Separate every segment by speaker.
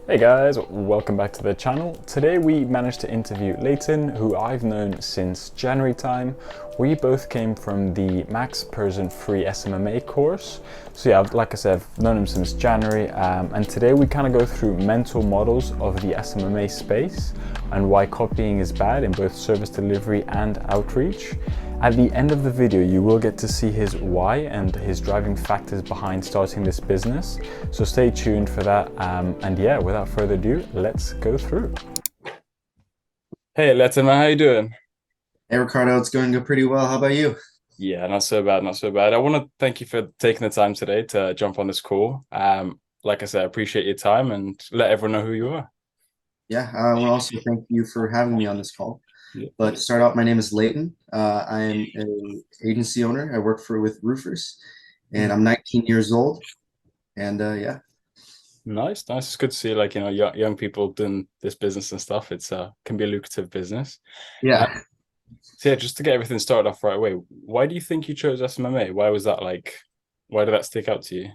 Speaker 1: Hey guys, welcome back to the channel. Today we managed to interview Leighton, who I've known since January time. We both came from the Max Persson free SMMA course. So yeah, like I said, I've known him since January, and today we kind of go through mental models of the SMMA space and why copying is bad in both service delivery and outreach. At the end of the video, you will get to see his why and his driving factors behind starting this business. So stay tuned for that. And yeah, without further ado, let's go through. Hey, Letterman, how you doing?
Speaker 2: Hey Ricardo, it's going pretty well. How about you?
Speaker 1: Yeah, not so bad, not so bad. I want to thank you for taking the time today to jump on this call. Like I said, I appreciate your time and let everyone know who you are.
Speaker 2: Yeah, I want to also thank you for having me on this call.
Speaker 1: Yeah.
Speaker 2: But to start out, my name is Leighton. I am an agency owner. I work for with roofers, and I'm 19 years old. And yeah,
Speaker 1: Nice, nice. It's good to see young people doing this business and stuff. It's can be a lucrative business.
Speaker 2: yeah.
Speaker 1: So yeah, just to get everything started off right away, why do you think you chose SMMA? Why was that like, why did that stick out to you?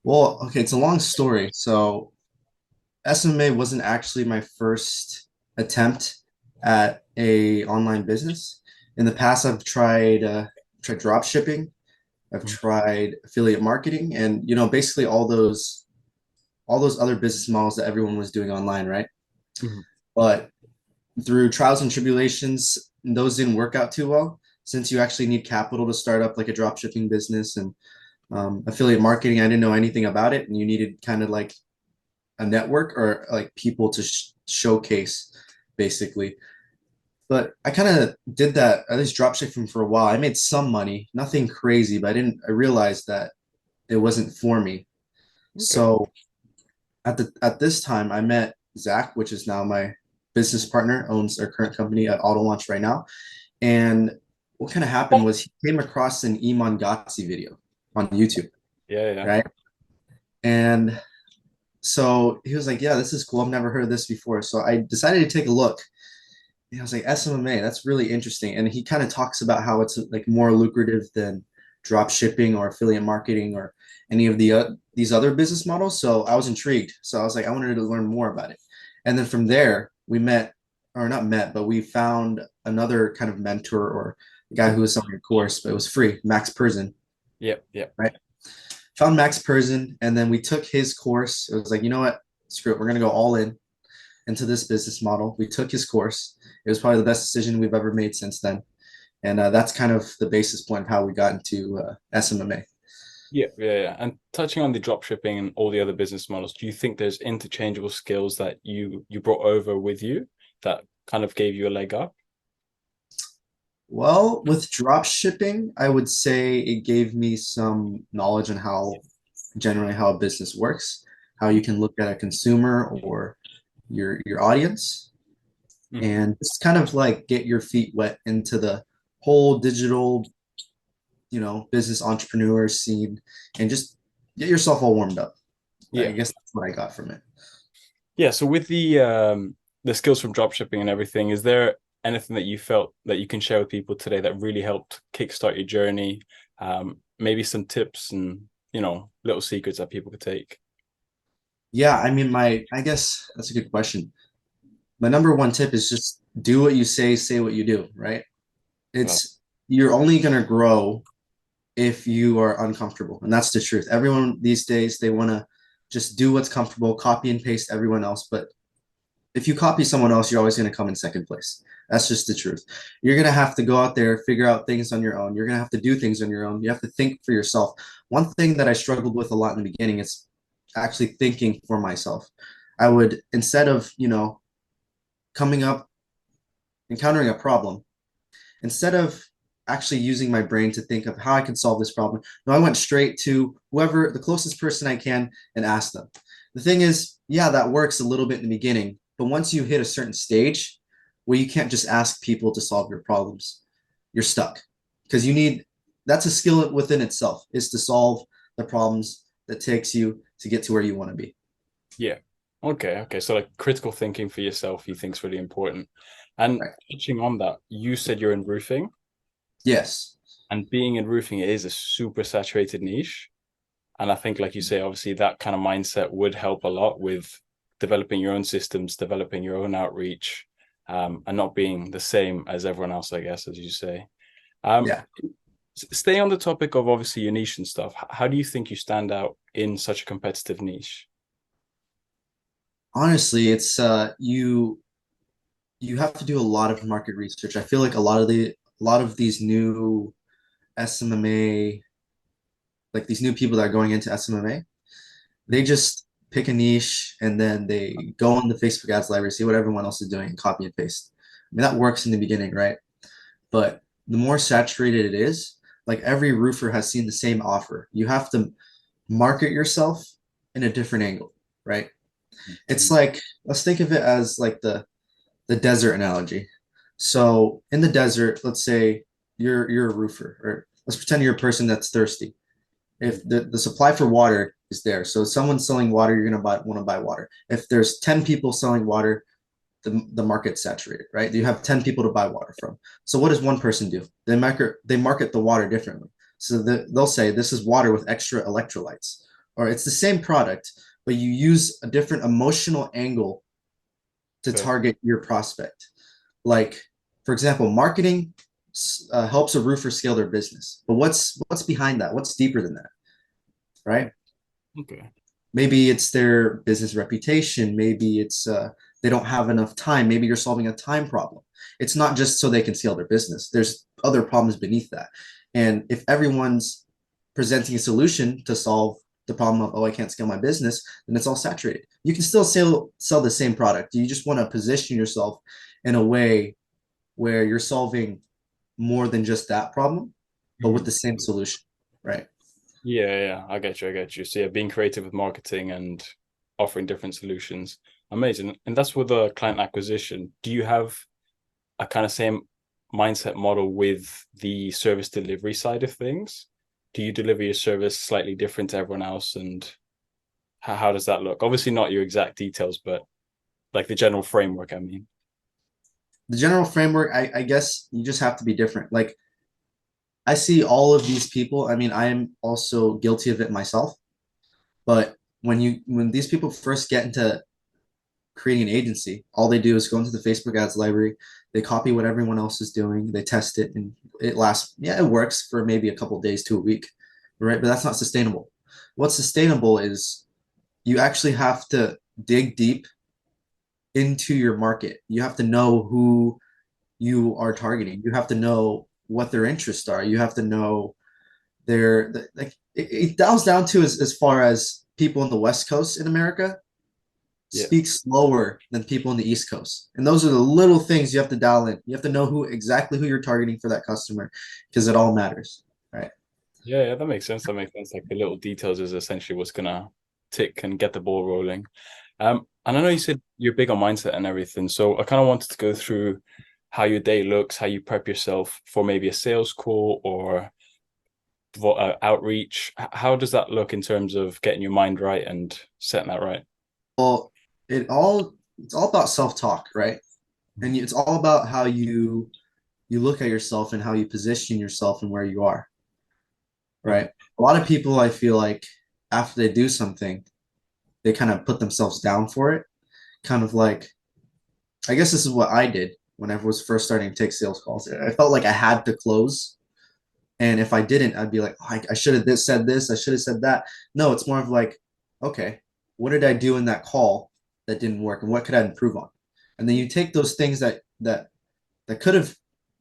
Speaker 2: Well, okay, it's a long story. So SMA wasn't actually my first attempt at a online business. In the past, I've tried drop shipping. I've tried affiliate marketing, and basically all those other business models that everyone was doing online, right?
Speaker 1: Mhm.
Speaker 2: But through trials and tribulations, those didn't work out too well since you actually need capital to start up like a drop shipping business and affiliate marketing. I didn't know anything about it, and you needed kind of like a network or like people to showcase basically. But I kind of did that at least drop shipping for a while. I made some money, nothing crazy, but I realized that it wasn't for me.
Speaker 1: Okay.
Speaker 2: So at this time, I met Zach, which is now my business partner, owns our current company at Auto Launch right now. And what kind of happened was he came across an Iman Gotzi video on YouTube,
Speaker 1: Yeah, yeah.
Speaker 2: right? And so he was like, "Yeah, this is cool. I've never heard of this before." So I decided to take a look. And I was like, "SMMA, that's really interesting." And he kind of talks about how it's like more lucrative than drop shipping or affiliate marketing or any of these other business models. So I was intrigued. So I was like, I wanted to learn more about it. And then from there, we met, or not met, but we found another kind of mentor or a guy who was selling a course, but it was free, Max Persson,
Speaker 1: Yep, yep.
Speaker 2: right? Found Max Persson, and then we took his course. It was like, you know what? Screw it. We're going to go all in into this business model. We took his course. It was probably the best decision we've ever made since then. And that's kind of the basis point of how we got into SMMA.
Speaker 1: Yeah, yeah, yeah. And touching on the drop shipping and all the other business models, do you think there's interchangeable skills that you brought over with you that kind of gave you a leg up?
Speaker 2: Well, with drop shipping, I would say it gave me some knowledge on how generally how a business works, how you can look at a consumer or your audience,
Speaker 1: Mhm.
Speaker 2: and just kind of like get your feet wet into the whole digital, business entrepreneur scene and just get yourself all warmed up. I
Speaker 1: Yeah.
Speaker 2: guess that's what I got from it.
Speaker 1: Yeah, so with the skills from drop shipping and everything, is there anything that you felt that you can share with people today that really helped kickstart your journey? Maybe some tips and little secrets that people could take.
Speaker 2: Yeah, I mean, I guess that's a good question. My number one tip is just do what you say what you do, right?
Speaker 1: Well,
Speaker 2: You're only going to grow if you are uncomfortable. And that's the truth. Everyone these days, they want to just do what's comfortable, copy and paste everyone else. But if you copy someone else, you're always going to come in second place. That's just the truth. You're going to have to go out there, figure out things on your own. You're going to have to do things on your own. You have to think for yourself. One thing that I struggled with a lot in the beginning is actually thinking for myself. I would, instead of, coming up, encountering a problem, instead of actually using my brain to think of how I can solve this problem. No, I went straight to whoever the closest person I can and asked them. The thing is, yeah, that works a little bit in the beginning, but once you hit a certain stage where you can't just ask people to solve your problems, you're stuck because you need that's a skill within itself is to solve the problems that takes you to get to where you want to be.
Speaker 1: yeah. Okay, okay. So like critical thinking for yourself, you think is really important. And
Speaker 2: Right.
Speaker 1: touching on that, you said you're in roofing,
Speaker 2: Yes.
Speaker 1: and being in roofing is a super saturated niche. And I think, like you say, obviously that kind of mindset would help a lot with developing your own systems, developing your own outreach, and not being the same as everyone else, I guess, as you say. Um,
Speaker 2: Yeah.
Speaker 1: Stay on the topic of obviously your niche and stuff. How do you think you stand out in such a competitive niche?
Speaker 2: Honestly, it's you have to do a lot of market research. I feel like a lot of these new SMMA, like these new people that are going into SMMA, they just pick a niche and then they go on the Facebook ads library, see what everyone else is doing, and copy and paste. I mean, that works in the beginning, right? But the more saturated it is, like every roofer has seen the same offer. You have to market yourself in a different angle, right? It's like, let's think of it as like the desert analogy. So in the desert, let's say you're a roofer, or let's pretend you're a person that's thirsty. If the supply for water is there, so someone's selling water, you're gonna want to buy water. If there's 10 people selling water, the market's saturated, right? You have 10 people to buy water from. So what does one person do? They market the water differently. So they'll say this is water with extra electrolytes, or it's the same product, but you use a different emotional angle to
Speaker 1: Okay.
Speaker 2: target your prospect. Like, for example, marketing helps a roofer scale their business. But what's behind that? What's deeper than that, right?
Speaker 1: Okay.
Speaker 2: Maybe it's their business reputation. Maybe it's they don't have enough time. Maybe you're solving a time problem. It's not just so they can scale their business. There's other problems beneath that. And if everyone's presenting a solution to solve the problem of, oh, I can't scale my business, then it's all saturated. You can still sell the same product. You just want to position yourself in a way where you're solving more than just that problem, but with
Speaker 1: Mhm.
Speaker 2: the same solution, right?
Speaker 1: Yeah, yeah, I get you. I get you. So yeah, being creative with marketing and offering different solutions. Amazing. And that's with the client acquisition. Do you have a kind of same mindset model with the service delivery side of things? Do you deliver your service slightly different to everyone else? And how does that look? Obviously not your exact details, but like the general framework, I mean.
Speaker 2: The general framework, I guess you just have to be different. Like I see all of these people. I mean, I am also guilty of it myself. But when these people first get into creating an agency, all they do is go into the Facebook ads library, they copy what everyone else is doing, they test it, and it lasts. Yeah, it works for maybe a couple days to a week, right? But that's not sustainable. What's sustainable is you actually have to dig deep into your market. You have to know who you are targeting. You have to know what their interests are. You have to know their like it dials down to as far as people in the West Coast in America
Speaker 1: Yeah.
Speaker 2: speak slower than people in the East Coast. And those are the little things you have to dial in. You have to know who you're targeting for that customer because it all matters. Right.
Speaker 1: Yeah, yeah, that makes sense. That makes sense. Like the little details is essentially what's gonna tick and get the ball rolling. And I know you said you're big on mindset and everything, so I kind of wanted to go through how your day looks, how you prep yourself for maybe a sales call or outreach. How does that look in terms of getting your mind right and setting that right?
Speaker 2: Well, it's all about self-talk, right? And it's all about how you look at yourself and how you position yourself and where you are,
Speaker 1: Okay.
Speaker 2: right? A lot of people I feel like after they do something, they kind of put themselves down for it. Kind of like I guess this is what I did when I was first starting to take sales calls. I felt like I had to close. And if I didn't, I'd be like, oh, I should have said this, I should have said that. No, it's more of like, okay, what did I do in that call that didn't work, and what could I improve on? And then you take those things that could have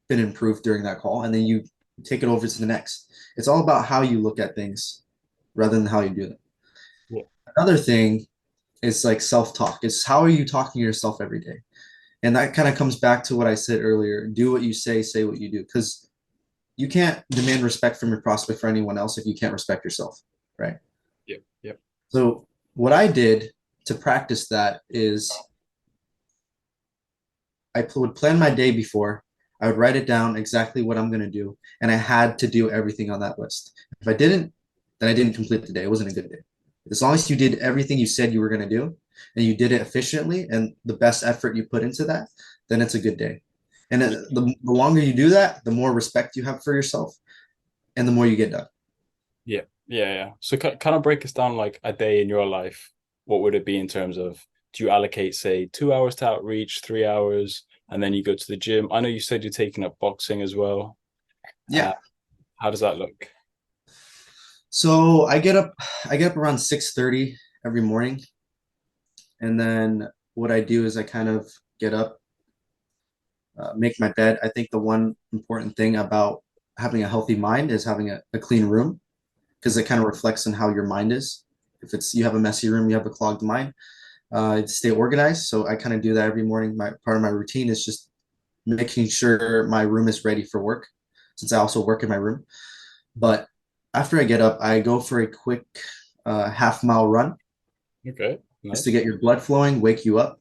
Speaker 2: been improved during that call, and then you take it over to the next. It's all about how you look at things rather than how you do them.
Speaker 1: Yeah.
Speaker 2: Another thing is like self-talk. It's how are you talking to yourself every day? And that kind of comes back to what I said earlier. Do what you say what you do. Because you can't demand respect from your prospect for anyone else if you can't respect yourself, right?
Speaker 1: Yep. Yep.
Speaker 2: So what I did to practice that is I would plan my day before. I would write it down exactly what I'm going to do, and I had to do everything on that list. If I didn't, then I didn't complete the day. It wasn't a good day. As long as you did everything you said you were going to do, and you did it efficiently, and the best effort you put into that, then it's a good day. And the longer you do that, the more respect you have for yourself, and the more you get done.
Speaker 1: Yeah. Yeah. Yeah. So kind of break us down like a day in your life. What would it be in terms of do you allocate, say, 2 hours to outreach, 3 hours, and then you go to the gym? I know you said you're taking up boxing as well. Uh,
Speaker 2: Yeah.
Speaker 1: how does that look?
Speaker 2: So I get up around 6:30 every morning, and then what I do is I kind of get up, make my bed. I think the one important thing about having a healthy mind is having a clean room because it kind of reflects on how your mind is. If it's you have a messy room, you have a clogged mind. Stay organized. So I kind of do that every morning. My part of my routine is just making sure my room is ready for work, since I also work in my room. But after I get up, I go for a quick half-mile run
Speaker 1: Okay,
Speaker 2: just to
Speaker 1: nice.
Speaker 2: get your blood flowing, wake you up.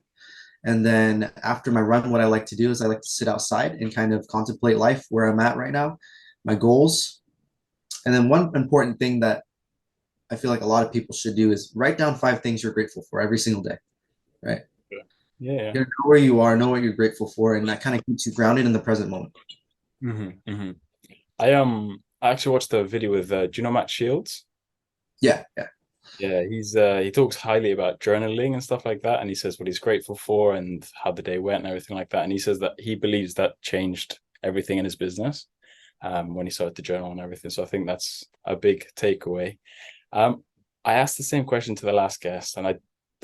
Speaker 2: And then after my run, what I like to do is I like to sit outside and kind of contemplate life, where I'm at right now, my goals. And then one important thing that I feel like a lot of people should do is write down 5 things you're grateful for every single day, right?
Speaker 1: Yeah, yeah.
Speaker 2: You know where you are, know what you're grateful for, and that kind of keeps you grounded in the present moment.
Speaker 1: Hmm. I actually watched a video with do you know Matt Shields?
Speaker 2: Yeah, yeah.
Speaker 1: Yeah, he talks highly about journaling and stuff like that, and he says what he's grateful for and how the day went and everything like that. And he says that he believes that changed everything in his business when he started to journal and everything. So I think that's a big takeaway. Um, I asked the same question to the last guest, and I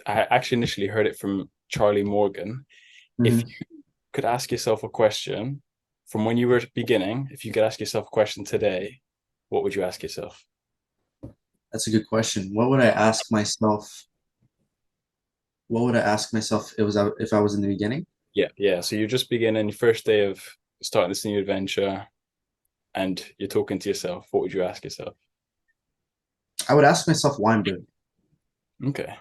Speaker 1: actually initially heard it from Charlie Morgan. If
Speaker 2: Hmm.
Speaker 1: you could ask yourself a question from when you were beginning, if you could ask yourself a question today, what would you ask yourself?
Speaker 2: That's a good question. What would I ask myself? What would I ask myself if I was in the beginning?
Speaker 1: Yeah, yeah. So you're just beginning, first day of starting this new adventure, and you're talking to yourself. What would you ask yourself?
Speaker 2: I would ask myself why I'm doing it.
Speaker 1: Okay.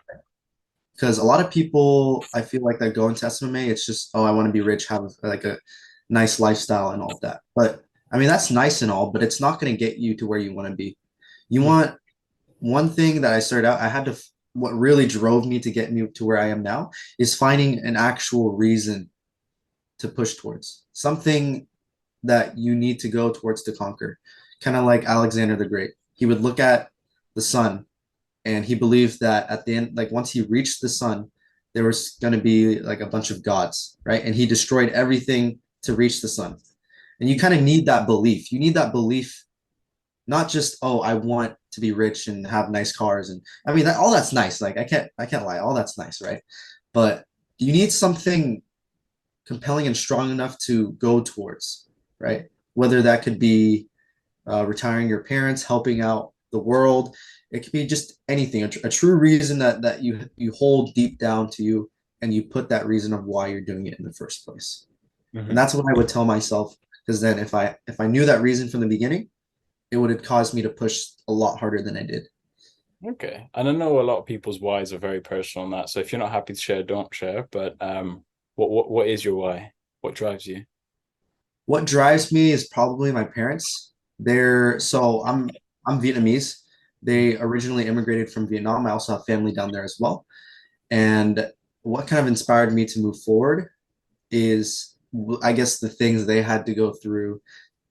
Speaker 2: Because a lot of people, I feel like that go into SMA, it's just, oh, I want to be rich, have like a nice lifestyle and all of that. But I mean, that's nice and all, but it's not going to get you to where you want to be. You
Speaker 1: Mhm.
Speaker 2: want one thing that I started out, what really drove me to get me to where I am now is finding an actual reason to push towards something that you need to go towards to conquer. Kind of like Alexander the Great. He would look at the sun and he believed that at the end, like once he reached the sun, there was going to be like a bunch of gods, right? And he destroyed everything to reach the sun. And you kind of need that belief. You need that belief, not just, oh, I want to be rich and have nice cars. And I mean that all that's nice. Like I can't lie, all that's nice, right? But you need something compelling and strong enough to go towards, right? Whether that could be retiring your parents, helping out the world. It could be just anything, a true reason that you hold deep down to you, and you put that reason of why you're doing it in the first place. And
Speaker 1: Hmm.
Speaker 2: that's what I would tell myself. Because then, if I knew that reason from the beginning, it would have caused me to push a lot harder than I did.
Speaker 1: Okay. And I know a lot of people's whys are very personal on that. So if you're not happy to share, don't share. But what is your why? What drives you?
Speaker 2: What drives me is probably my parents. I'm Vietnamese. They originally immigrated from Vietnam. I also have family down there as well. And what kind of inspired me to move forward is, I guess, the things they had to go through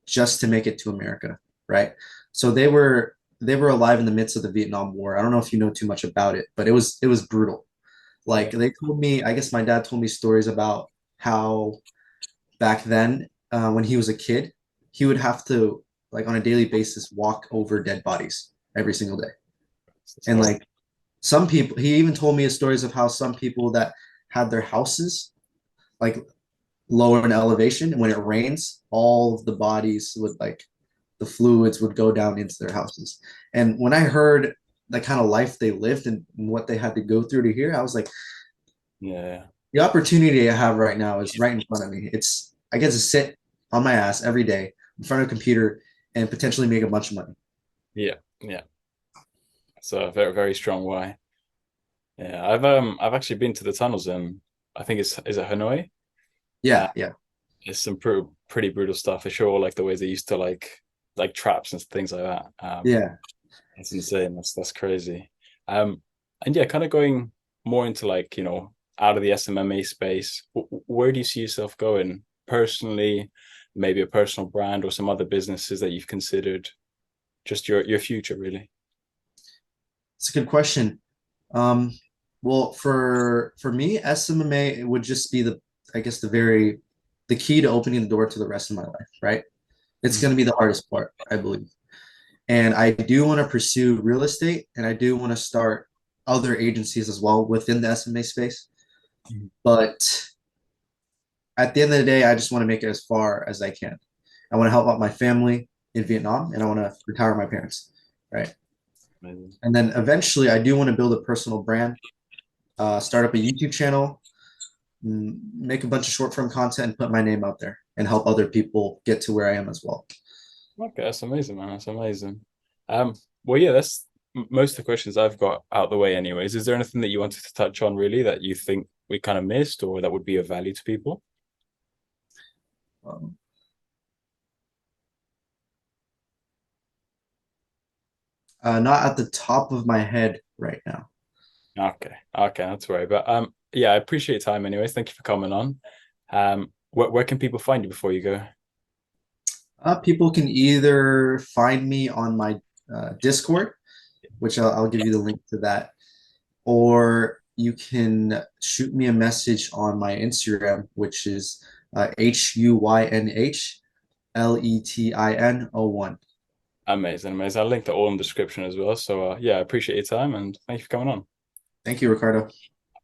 Speaker 2: just to make it to America, right? So they were alive in the midst of the Vietnam War. I don't know if you know too much about it, but it was brutal.
Speaker 1: Yeah.
Speaker 2: Like they told me, I guess my dad told me stories about how back then, when he was a kid, he would have to, like, on a daily basis, walk over dead bodies every single day.
Speaker 1: It's
Speaker 2: And
Speaker 1: horrible.
Speaker 2: like some people, he even told me stories of how some people that had their houses like lower in elevation, and when it rains, all of the bodies would, like, the fluids would go down into their houses. And when I heard the kind of life they lived and what they had to go through to here, I was like,
Speaker 1: Yeah.
Speaker 2: the opportunity I have right now is right in front of me. I get to sit on my ass every day in front of a computer and potentially make a bunch of money.
Speaker 1: Yeah. Yeah. So a very, very strong why. Yeah. I've actually been to the tunnels in I think is it Hanoi? Uh,
Speaker 2: Yeah, yeah,
Speaker 1: it's some pretty brutal stuff. They show all like the ways they used to like traps and things like that.
Speaker 2: yeah.
Speaker 1: It's insane. That's crazy. Um, and yeah, kind of going more into like, out of the SMMA space, where do you see yourself going personally? Maybe a personal brand or some other businesses that you've considered, just your future really.
Speaker 2: It's a good question. Um, Well, for me, SMMA would just be the, I guess, the key to opening the door to the rest of my life, right? It's
Speaker 1: Mhm.
Speaker 2: going to be the hardest part, I believe. And I do want to pursue real estate, and I do want to start other agencies as well within the SMA space.
Speaker 1: Mhm.
Speaker 2: But at the end of the day, I just want to make it as far as I can. I want to help out my family in Vietnam, and I want to retire my parents, right?
Speaker 1: Amazing.
Speaker 2: And then eventually, I do want to build a personal brand, start up a YouTube channel, make a bunch of short form content, and put my name out there and help other people get to where I am as well.
Speaker 1: Okay, that's amazing, man. That's amazing. Um, well, yeah, that's most of the questions I've got out the way, anyways. Is there anything that you wanted to touch on, really, that you think we kind of missed, or that would be of value to people?
Speaker 2: Um, not at the top of my head right now.
Speaker 1: Okay, okay, that's right. But yeah, I appreciate your time, anyways. Thank you for coming on. Where can people find you before you go?
Speaker 2: People can either find me on my Discord, which I'll give you the link to that, or you can shoot me a message on my Instagram, which is HUYNHLETIN01.
Speaker 1: Amazing, amazing. I'll link that all in the description as well. So yeah, I appreciate your time and thank you for coming on.
Speaker 2: Thank you, Ricardo.